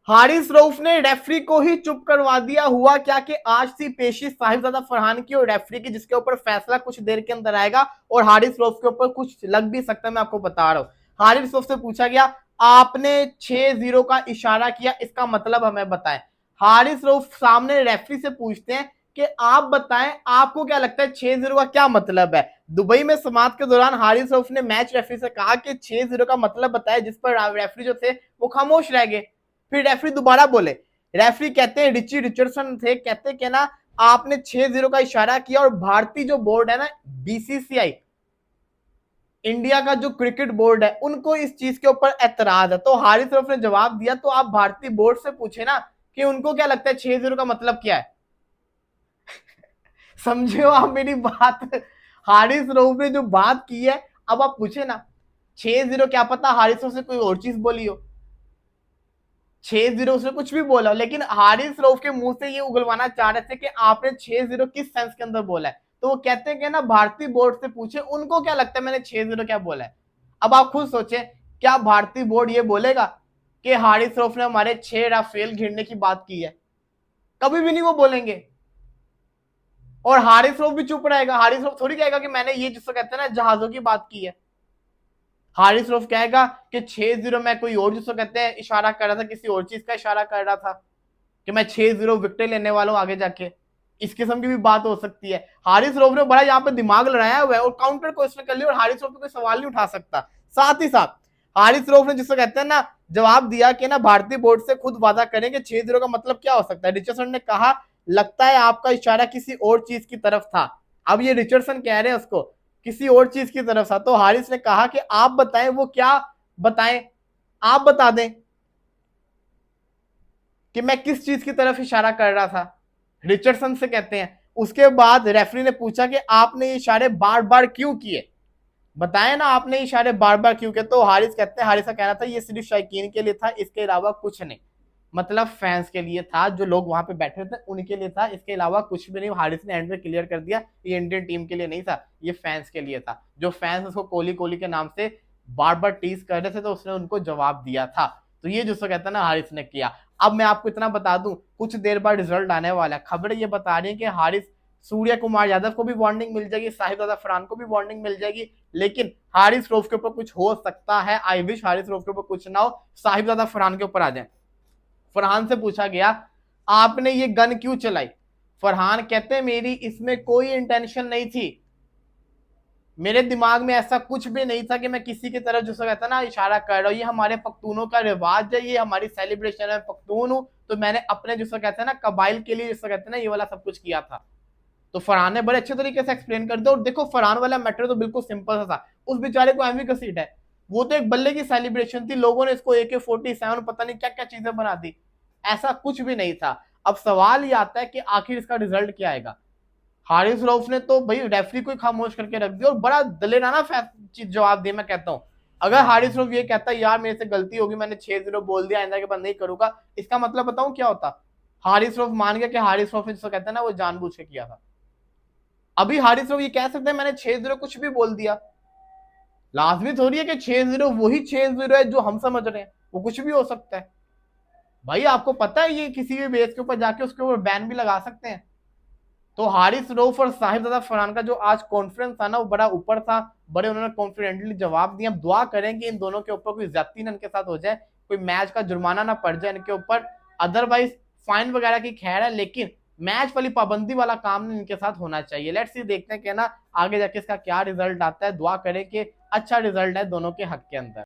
हारिस रऊफ ने रेफरी को ही चुप करवा दिया। हुआ क्या कि आज थी पेशी साहिबजादा फरहान की और रेफरी की, जिसके ऊपर फैसला कुछ देर के अंदर आएगा और हारिस रऊफ के ऊपर कुछ लग भी सकता है, मैं आपको बता रहा हूं। हारिस रऊफ से पूछा गया आपने 6-0 का इशारा किया, इसका मतलब हमें बताएं। हारिस रऊफ सामने रेफरी से पूछते हैं कि आप बताएं आपको क्या लगता है 6-0 का क्या मतलब है। दुबई में समाप्त के दौरान हारिस रऊफ ने मैच रेफरी से कहा कि 6-0 का मतलब बताया, जिस पर रेफरी जो थे वो खामोश रह गए। फिर रेफरी दोबारा बोले, रेफरी कहते हैं रिची रिचर्डसन थे, कहते हैं कि ना आपने 6-0 का इशारा किया और भारतीय जो बोर्ड है ना बीसीसीआई, इंडिया का जो क्रिकेट बोर्ड है, उनको इस चीज के ऊपर एतराज है। तो हारिस रऊफ ने जवाब दिया तो आप भारतीय बोर्ड से पूछे ना कि उनको क्या लगता है 6-0 का मतलब क्या है। समझे हो आप मेरी बात। हारिस रऊफ ने जो बात की है, अब आप पूछे ना 6-0, क्या पता हारिस रऊफ से कोई और चीज बोली हो, 6-0 उसने कुछ भी बोला, लेकिन हारिस रऊफ के मुंह से ये उगलवाना चाह रहे थे कि आपने 6-0 किस सेंस के अंदर बोला है। तो वो कहते हैं कि ना भारतीय बोर्ड से पूछे उनको क्या लगता है मैंने 6-0 क्या बोला है। अब आप खुद सोचे, क्या भारतीय बोर्ड ये बोलेगा कि हारिस रऊफ ने हमारे 6 राफेल घिरने की बात की है? कभी भी नहीं वो बोलेंगे। और हारिस रऊफ भी चुप रहेगा। हारिस रऊफ थोड़ी कहेगा कि मैंने ये जिसको कहते हैं ना जहाजों की बात की है। हारिस रऊफ कहेगा कि 6-0 मैं कोई और जिसको कहते हैं इशारा कर रहा था, किसी और चीज का इशारा कर रहा था कि मैं 6-0 विकेट लेने वाला हूं आगे जाके। इस किस्म की भी बात हो सकती है। हारिस रऊफ ने बड़ा यहाँ पे दिमाग लड़ाया हुआ है और काउंटर क्वेश्चन कर लिया और हारिस रऊफ कोई सवाल नहीं उठा सकता। साथ ही साथ हारिस रऊफ ने जिसको कहते हैं ना जवाब दिया कि ना भारतीय बोर्ड से खुद वादा करें कि 6-0 का मतलब क्या हो सकता है। रिचर्डसन ने कहा लगता है आपका इशारा किसी और चीज की तरफ था। अब ये रिचर्डसन कह रहे हैं उसको किसी और चीज की तरफ था, तो हारिस ने कहा कि आप बताएं वो क्या बताएं, आप बता दें कि मैं किस चीज की तरफ इशारा कर रहा था। रिचर्डसन से कहते हैं। उसके बाद रेफरी ने पूछा कि आपने ये इशारे बार बार क्यों किए, बताए ना आपने इशारे बार बार क्यों किए। तो हारिस कहते हैं, हारिस का कहना था ये सिर्फ शायकीन के लिए था, इसके अलावा कुछ नहीं। मतलब फैंस के लिए था, जो लोग वहां पे बैठे थे उनके लिए था, इसके अलावा कुछ भी नहीं। हारिस ने एंड में क्लियर कर दिया ये इंडियन टीम के लिए नहीं था, ये फैंस के लिए था। जो फैंस उसको कोहली कोहली के नाम से बार बार टीज कर रहे थे तो उसने उनको जवाब दिया था। तो ये जो कहता है ना हारिस ने किया। अब मैं आपको इतना बता दूं कुछ देर बाद रिजल्ट आने वाला है। खबरें ये बता रही है कि हारिस सूर्य कुमार यादव को भी वार्निंग मिल जाएगी, साहिबजादा फरहान को भी वार्निंग मिल जाएगी, लेकिन हारिस रऊफ के ऊपर कुछ हो सकता है। आई विश हारिस रऊफ के ऊपर कुछ ना हो, साहिबजादा फरहान के ऊपर आ जाए। फरहान से पूछा गया आपने ये गन क्यों चलाई। फरहान कहते हैं मेरी इसमें कोई इंटेंशन नहीं थी, मेरे दिमाग में ऐसा कुछ भी नहीं था कि मैं किसी की तरफ जो कहता ना इशारा कर रहा हूँ। ये हमारे पख्तूनों का रिवाज है, ये हमारी सेलिब्रेशन है, पख्तून हूं तो मैंने अपने जिसको कहते हैं ना कबाइल के लिए जिसको कहते हैं ना ये वाला सब कुछ किया था। तो फरहान ने बड़े अच्छे तरीके से एक्सप्लेन कर दिया। और देखो फरहान वाला मैटर तो बिल्कुल सिंपल सा था, उस बेचारे को एमवी घसीट है, वो तो एक बल्ले की सेलिब्रेशन थी, लोगों ने इसको AK-47 पता नहीं क्या क्या चीजें बना दी। ऐसा कुछ भी नहीं था। अब सवाल ये आता है कि आखिर इसका रिजल्ट क्या आएगा। हारिस रऊफ ने तो भाई रेफरी को खामोश करके रख दिया और बड़ा दलेराना जवाब दिया। मैं कहता हूं अगर हारिस रऊफ ये कहता यार मेरे से गलती होगी, मैंने 6-0 बोल दिया, आइंदा के बाद नहीं करूंगा, इसका मतलब बताऊं क्या होता। हारिस रऊफ मान गया कि हारिस रऊफ ने जिसको कहता है ना वो जानबूझ के किया था। अभी हारिस रऊफ ये कह सकते हैं मैंने 6-0 कुछ भी बोल दिया, लाजमी थोड़ी है कि 6-0 वही 6-0 है जो हम समझ रहे हैं, वो कुछ भी हो सकता है। भाई आपको पता है ये किसी भी बेस के ऊपर जाके उसके ऊपर बैन भी लगा सकते हैं। तो हारिस रऊफ और साहिबजादा फरहान का जो आज कॉन्फ्रेंस था ना वो बड़ा ऊपर था, बड़े उन्होंने कॉन्फिडेंटली जवाब दिया। दुआ करें कि इन दोनों के ऊपर कोई ज्यादती ना इनके साथ हो जाए, कोई मैच का जुर्माना ना पड़ जाए इनके ऊपर। अदरवाइज फाइन वगैरह की खैर है, लेकिन मैच वाली पाबंदी वाला काम इनके साथ होना चाहिए। लेट्स सी देखते हैं कि ना आगे जाके इसका क्या रिजल्ट आता है। दुआ करें कि अच्छा रिजल्ट है दोनों के हक के अंदर।